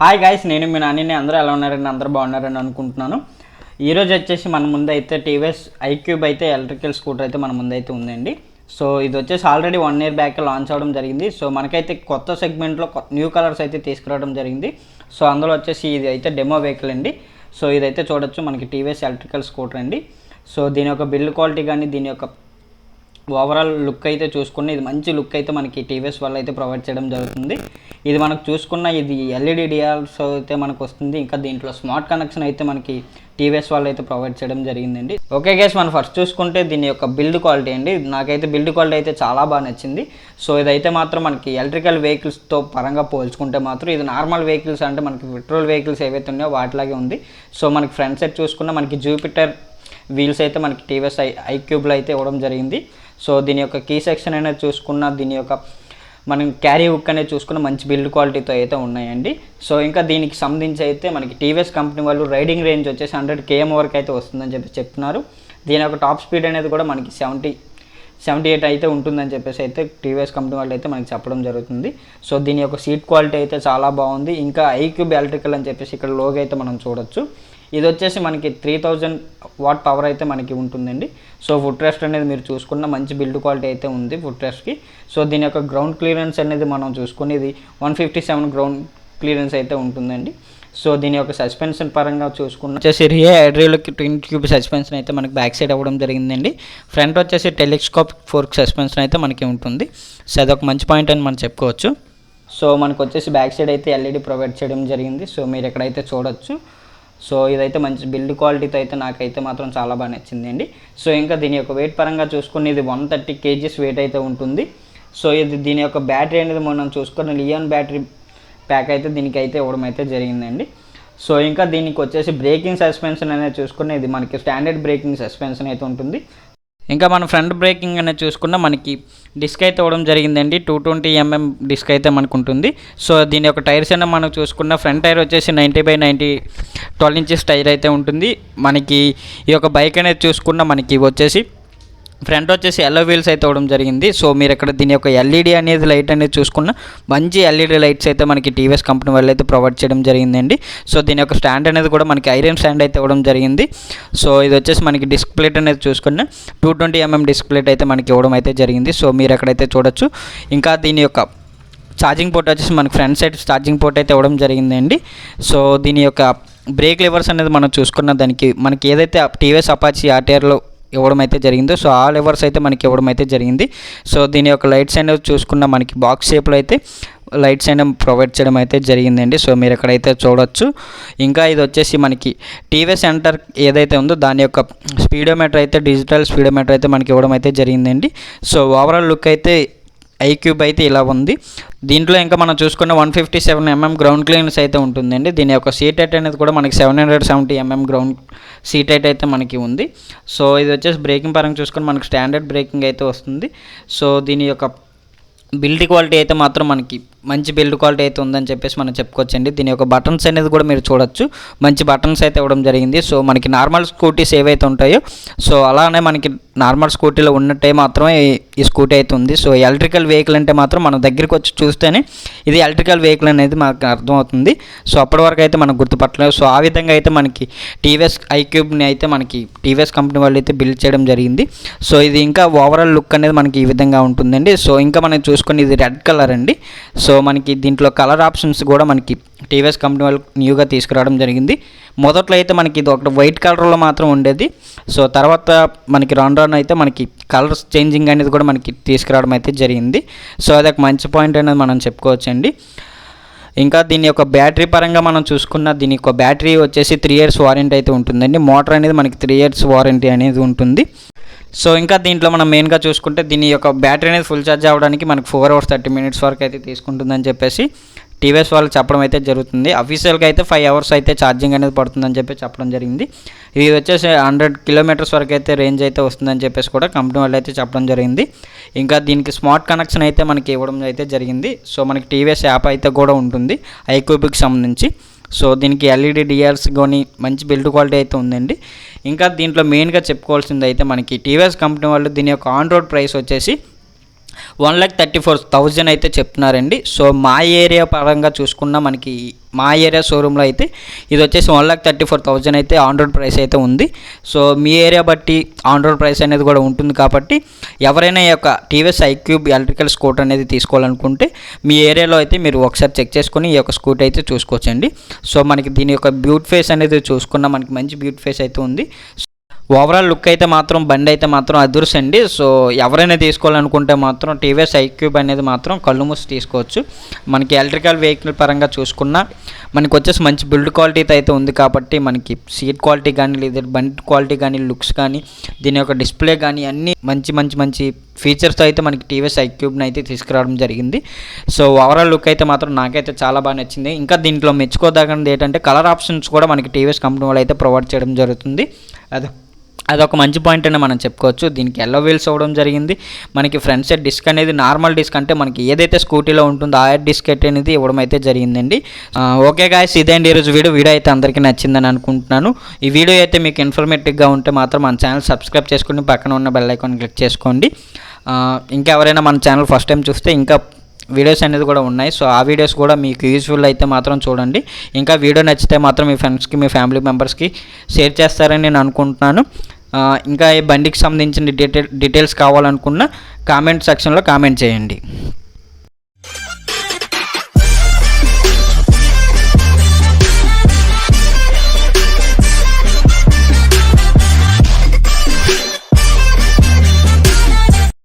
Hi guys, నేను మీ నాని. అందరూ ఎలా ఉన్నారని అందరూ బాగున్నారని అనుకుంటున్నాను. ఈరోజు వచ్చేసి మన ముందు అయితే టీవీఎస్ ఐక్యూబ్ అయితే ఎలక్ట్రికల్ స్కూటర్ అయితే మన ముందు అయితే ఉందండి. సో ఇది వచ్చేసి ఆల్రెడీ 1 year బ్యాక్ లాంచ్ అవ్వడం జరిగింది. సో మనకైతే కొత్త సెగ్మెంట్లో న్యూ కలర్స్ అయితే తీసుకురావడం జరిగింది. సో అందులో వచ్చేసి ఇది అయితే డెమో వెహికల్ అండి. సో ఇదైతే చూడొచ్చు మనకి టీవీఎస్ ఎలక్ట్రికల్ స్కూటర్ అండి. సో దీని యొక్క బిల్డ్ క్వాలిటీ కానీ దీని యొక్క ఓవరాల్ లుక్ అయితే చూసుకున్న ఇది మంచి లుక్ అయితే మనకి టీవీఎస్ వాళ్ళు అయితే ప్రొవైడ్ చేయడం జరుగుతుంది. ఇది మనకు చూసుకున్న ఇది ఎల్ఈడి డిఆర్స్ అయితే మనకు వస్తుంది. ఇంకా దీంట్లో స్మార్ట్ కనెక్షన్ అయితే మనకి టీవీఎస్ వాళ్ళు అయితే ప్రొవైడ్ చేయడం జరిగిందండి. ఓకే గైస్, మనం ఫస్ట్ చూసుకుంటే దీని యొక్క బిల్డ్ క్వాలిటీ అండి. నాకైతే బిల్డ్ క్వాలిటీ అయితే చాలా బాగా నచ్చింది. సో ఇదైతే మాత్రం మనకి ఎలక్ట్రికల్ వెహికల్స్తో పరంగా పోల్చుకుంటే మాత్రం ఇది నార్మల్ వెహికల్స్ అంటే మనకి పెట్రోల్ వెహికల్స్ ఏవైతే ఉన్నాయో వాటిలాగే ఉంది. సో మనకి ఫ్రంట్ సైడ్ చూసుకున్న మనకి జూపిటర్ వీల్స్ అయితే మనకి టీవీఎస్ ఐక్యూబ్లో అయితే ఇవ్వడం జరిగింది. సో దీని యొక్క కీ సెక్షన్ అనేది చూసుకున్న దీని యొక్క మనం క్యారీ హుక్ అనేది చూసుకున్న మంచి బిల్డ్ క్వాలిటీతో అయితే ఉన్నాయండి. సో ఇంకా దీనికి సంబంధించి అయితే మనకి టీవీఎస్ కంపెనీ వాళ్ళు రైడింగ్ రేంజ్ వచ్చేసి 100 km వరకు అయితే వస్తుందని చెప్పి చెప్తున్నారు. దీని యొక్క టాప్ స్పీడ్ అనేది కూడా మనకి 78 అయితే ఉంటుందని చెప్పేసి అయితే టీవీఎస్ కంపెనీ వాళ్ళు అయితే మనకి చెప్పడం జరుగుతుంది. సో దీని యొక్క సీట్ క్వాలిటీ అయితే చాలా బాగుంది. ఇంకా ఐక్యూబ్ ఎలక్ట్రికల్ అని చెప్పేసి ఇక్కడ లోగో అయితే మనం చూడొచ్చు. ఇది వచ్చేసి మనకి 3000 watt పవర్ అయితే మనకి ఉంటుందండి. సో ఫుట్ రెస్ట్ అనేది మీరు చూసుకున్న మంచి బిల్డ్ క్వాలిటీ అయితే ఉంది ఫుట్ రెస్ట్కి. సో దీని యొక్క గ్రౌండ్ క్లియరెన్స్ అనేది మనం చూసుకుని ఇది 157 గ్రౌండ్ క్లియరెన్స్ అయితే ఉంటుందండి. సో దీని యొక్క సస్పెన్షన్ పరంగా చూసుకున్న వచ్చేసి rear hydraulic twin tube suspension అయితే మనకి బ్యాక్ సైడ్ అవ్వడం జరిగిందండి. ఫ్రంట్ వచ్చేసి టెలిస్కోపిక్ ఫోర్క్ సస్పెన్షన్ అయితే మనకి ఉంటుంది. సో అదొక మంచి పాయింట్ అని మనం చెప్పుకోవచ్చు. సో మనకు వచ్చేసి బ్యాక్ సైడ్ అయితే ఎల్ఈడి ప్రొవైడ్ చేయడం జరిగింది. సో మీరు ఎక్కడైతే చూడొచ్చు. సో ఇదైతే మంచి బిల్డ్ క్వాలిటీతో అయితే నాకైతే మాత్రం చాలా బాగా నచ్చిందండి. సో ఇంకా దీని యొక్క వెయిట్ పరంగా చూసుకుని ఇది 130 kgs వెయిట్ అయితే ఉంటుంది. సో ఇది దీని యొక్క బ్యాటరీ అనేది మనం చూసుకున్న లియాన్ బ్యాటరీ ప్యాక్ అయితే దీనికి అయితే ఇవ్వడం అయితే జరిగిందండి. సో ఇంకా దీనికి వచ్చేసి బ్రేకింగ్ సస్పెన్షన్ అనేది చూసుకున్న ఇది మనకి స్టాండర్డ్ బ్రేకింగ్ సస్పెన్షన్ అయితే ఉంటుంది. ఇంకా మన ఫ్రంట్ బ్రేకింగ్ అనేది చూసుకున్న మనకి డిస్క్ అయితే ఇవ్వడం జరిగిందండి. 220 mm డిస్క్ అయితే మనకు ఉంటుంది. సో దీని యొక్క టైర్స్ అయినా మనం చూసుకున్న ఫ్రంట్ టైర్ వచ్చేసి 90/90 12 inches టైర్ అయితే ఉంటుంది. మనకి ఈ యొక్క బైక్ అనేది చూసుకున్న మనకి వచ్చేసి ఫ్రంట్ వచ్చేసి ఎల్లో వీల్స్ అయితే ఇవ్వడం జరిగింది. సో మీరు ఇక్కడ దీని యొక్క ఎల్ఈడి అనేది లైట్ అనేది చూసుకున్న మంచి ఎల్ఈడి లైట్స్ అయితే మనకి టీవీఎస్ కంపెనీ వాళ్ళు అయితే ప్రొవైడ్ చేయడం జరిగిందండి. సో దీని యొక్క స్టాండ్ అనేది కూడా మనకి ఐరన్ స్టాండ్ అయితే ఇవ్వడం జరిగింది. సో ఇది వచ్చేసి మనకి డిస్క్ ప్లేట్ అనేది చూసుకున్న 220 mm డిస్క్ ప్లేట్ అయితే మనకి ఇవ్వడం అయితే జరిగింది. సో మీరు ఎక్కడైతే చూడొచ్చు. ఇంకా దీని యొక్క ఛార్జింగ్ పోర్ట్ వచ్చేసి మనకి ఫ్రంట్ సైడ్ ఛార్జింగ్ పోర్ట్ అయితే ఇవ్వడం జరిగిందండి. సో దీని యొక్క బ్రేక్ లివర్స్ అనేది మనం చూసుకున్న దానికి మనకి ఏదైతే టీవీఎస్ అపాచీ ఆర్టీఆర్లో ఇవ్వడం అయితే జరిగిందో సో ఆ లెవర్స్ అయితే మనకి ఇవ్వడం అయితే జరిగింది. సో దీని యొక్క లైట్స్ అనేవి చూసుకున్న మనకి బాక్స్ షేప్లో అయితే లైట్స్ అనేవి ప్రొవైడ్ చేయడం అయితే జరిగిందండి. సో మీరు ఎక్కడైతే చూడొచ్చు. ఇంకా ఇది వచ్చేసి మనకి టీవీఎస్ సెంటర్ ఏదైతే ఉందో దాని యొక్క స్పీడోమీటర్ అయితే డిజిటల్ స్పీడోమీటర్ అయితే మనకి ఇవ్వడం అయితే జరిగిందండి. సో ఓవరాల్ లుక్ అయితే ఐక్యూబ్ అయితే ఇలా ఉంది. దీంట్లో ఇంకా మనం చూసుకున్న 157 mm గ్రౌండ్ క్లియరెన్స్ అయితే ఉంటుందండి. దీని యొక్క సీట్ హైట్ అనేది కూడా మనకి 770 mm గ్రౌండ్ సీట్ హైట్ అయితే మనకి ఉంది. సో ఇది వచ్చేసి బ్రేకింగ్ పరంగా చూసుకొని మనకి స్టాండర్డ్ బ్రేకింగ్ అయితే వస్తుంది. సో దీని యొక్క బిల్డ్ క్వాలిటీ అయితే మాత్రం మనకి మంచి బిల్డ్ క్వాలిటీ అయితే ఉందని చెప్పేసి మనం చెప్పుకోవచ్చండి. దీని యొక్క బటన్స్ అనేది కూడా మీరు చూడొచ్చు. మంచి బటన్స్ అయితే ఇవ్వడం జరిగింది. సో మనకి నార్మల్ స్కూటీస్ ఏవైతే ఉంటాయో సో అలానే మనకి నార్మల్ స్కూటీలో ఉన్నట్టే మాత్రమే ఈ స్కూటీ అయితే ఉంది. సో ఎలక్ట్రికల్ వెహికల్ అంటే మాత్రం మనం దగ్గరికి వచ్చి చూస్తేనే ఇది ఎలక్ట్రికల్ వెహికల్ అనేది మనకు అర్థమవుతుంది. సో అప్పటి వరకు అయితే మనకు గుర్తుపట్టలేదు. సో ఆ విధంగా అయితే మనకి టీవీఎస్ ఐక్యూబ్ని అయితే మనకి టీవీఎస్ కంపెనీ వాళ్ళు అయితే బిల్డ్ చేయడం జరిగింది. సో ఇది ఇంకా ఓవరాల్ లుక్ అనేది మనకి ఈ విధంగా ఉంటుందండి. సో ఇంకా మనం చూసుకుని ఇది రెడ్ కలర్ అండి. సో మనకి దీంట్లో కలర్ ఆప్షన్స్ కూడా మనకి టీవీఎస్ కంపెనీ వాళ్ళు న్యూగా తీసుకురావడం జరిగింది. మొదట్లో అయితే మనకి ఇది ఒకటి వైట్ కలర్లో మాత్రం ఉండేది. సో తర్వాత మనకి రాను అయితే మనకి కలర్స్ చేంజింగ్ అనేది కూడా మనకి తీసుకురావడం అయితే జరిగింది. సో అదొక మంచి పాయింట్ అనేది మనం చెప్పుకోవచ్చండి. ఇంకా దీని యొక్క బ్యాటరీ పరంగా మనం చూసుకున్న దీని యొక్క బ్యాటరీ వచ్చేసి 3 years వారంటీ అయితే ఉంటుందండి. మోటార్ అనేది మనకి 3 years వారంటీ అనేది ఉంటుంది. సో ఇంకా దీంట్లో మనం మెయిన్గా చూసుకుంటే దీని యొక్క బ్యాటరీ అనేది ఫుల్ ఛార్జ్ అవ్వడానికి మనకు 4 hours 30 minutes వరకు అయితే తీసుకుంటుందని చెప్పేసి టీవీఎస్ వాళ్ళు చెప్పడం అయితే జరుగుతుంది. అఫీషియల్గా అయితే 5 hours అయితే ఛార్జింగ్ అనేది పడుతుందని చెప్పి చెప్పడం జరిగింది. ఇది వచ్చేసి 100 kilometers వరకు అయితే రేంజ్ అయితే వస్తుందని చెప్పేసి కూడా కంపెనీ వాళ్ళు అయితే చెప్పడం జరిగింది. ఇంకా దీనికి స్మార్ట్ కనెక్షన్ అయితే మనకి ఇవ్వడం అయితే జరిగింది. సో మనకి టీవీఎస్ యాప్ అయితే కూడా ఉంటుంది ఐక్యూబ్కి సంబంధించి. సో దీనికి ఎల్ఈడి డిఆర్స్ కానీ మంచి బిల్డ్ క్వాలిటీ అయితే ఉందండి. ఇంకా దీంట్లో మెయిన్గా చెప్పుకోవాల్సింది అయితే మనకి టీవీఎస్ కంపెనీ వాళ్ళు దీని యొక్క ఆన్ రోడ్ ప్రైస్ వచ్చేసి 1,34,000 అయితే చెప్తున్నారండి. సో మా ఏరియా పరంగా చూసుకున్నా మనకి మా ఏరియా షోరూంలో అయితే ఇది వచ్చేసి 1,34,000 అయితే ఆన్ రోడ్ ప్రైస్ అయితే ఉంది. సో మీ ఏరియా బట్టి ఆన్ రోడ్ ప్రైస్ అనేది కూడా ఉంటుంది కాబట్టి ఎవరైనా ఈ యొక్క టీవీఎస్ ఐక్యూబ్ ఎలక్ట్రికల్ స్కూటర్ అనేది తీసుకోవాలనుకుంటే మీ ఏరియాలో అయితే మీరు ఒకసారి చెక్ చేసుకొని ఈ యొక్క స్కూటర్ అయితే చూసుకోవచ్చండి. సో మనకి దీని యొక్క బ్యూట్ ఫేస్ అనేది చూసుకున్నా మనకి మంచి బ్యూట్ ఫేస్ అయితే ఉంది. ఓవరాల్ లుక్ అయితే మాత్రం బండి అయితే మాత్రం అదుర్సండి. సో ఎవరైనా తీసుకోవాలనుకుంటే మాత్రం టీవీఎస్ ఐక్యూబ్ అనేది మాత్రం కళ్ళు మూసి తీసుకోవచ్చు. మనకి ఎలక్ట్రికల్ వెహికల్ పరంగా చూసుకున్నా మనకి వచ్చేసి మంచి బిల్డ్ క్వాలిటీ అయితే ఉంది కాబట్టి మనకి సీట్ క్వాలిటీ కానీ లేదా బండి క్వాలిటీ కానీ లుక్స్ కానీ దీని యొక్క డిస్ప్లే కానీ అన్నీ మంచి ఫీచర్స్తో అయితే మనకి టీవీఎస్ ఐక్యూబ్ని అయితే తీసుకురావడం జరిగింది. సో ఓవరాల్ లుక్ అయితే మాత్రం నాకైతే చాలా బాగా నచ్చింది. ఇంకా దీంట్లో మెచ్చుకోదగినది ఏంటంటే కలర్ ఆప్షన్స్ కూడా మనకి టీవీఎస్ కంపెనీ వాళ్ళు అయితే ప్రొవైడ్ చేయడం జరుగుతుంది. అదొక మంచి పాయింట్ అని మనం చెప్పుకోవచ్చు. దీనికి ఎల్లో వీల్స్ అవ్వడం జరిగింది. మనకి ఫ్రంట్ సైడ్ డిస్క్ అనేది నార్మల్ డిస్క్ అంటే మనకి ఏదైతే స్కూటీలో ఉంటుందో ఆ డిస్క్ అనేది ఇవ్వడం అయితే జరిగిందండి. ఓకే గాయ్స్, ఇదేంటి ఈరోజు వీడియో అయితే అందరికీ నచ్చిందని అనుకుంటున్నాను. ఈ వీడియో అయితే మీకు ఇన్ఫర్మేటివ్గా ఉంటే మాత్రం మన ఛానల్ సబ్స్క్రైబ్ చేసుకుని పక్కన ఉన్న బెల్ ఐకాన్ క్లిక్ చేసుకోండి. ఇంకా ఎవరైనా మన ఛానల్ ఫస్ట్ టైం చూస్తే ఇంకా వీడియోస్ అనేది కూడా ఉన్నాయి. సో ఆ వీడియోస్ కూడా మీకు యూజ్ఫుల్ అయితే మాత్రం చూడండి. ఇంకా వీడియో నచ్చితే మాత్రం మీ ఫ్రెండ్స్కి మీ ఫ్యామిలీ మెంబర్స్కి షేర్ చేస్తారని నేను అనుకుంటున్నాను. ఇంకా ఈ బండికి సంబంధించిన డీటెయిల్స్ కావాలనుకున్న కామెంట్ సెక్షన్లో కామెంట్ చేయండి.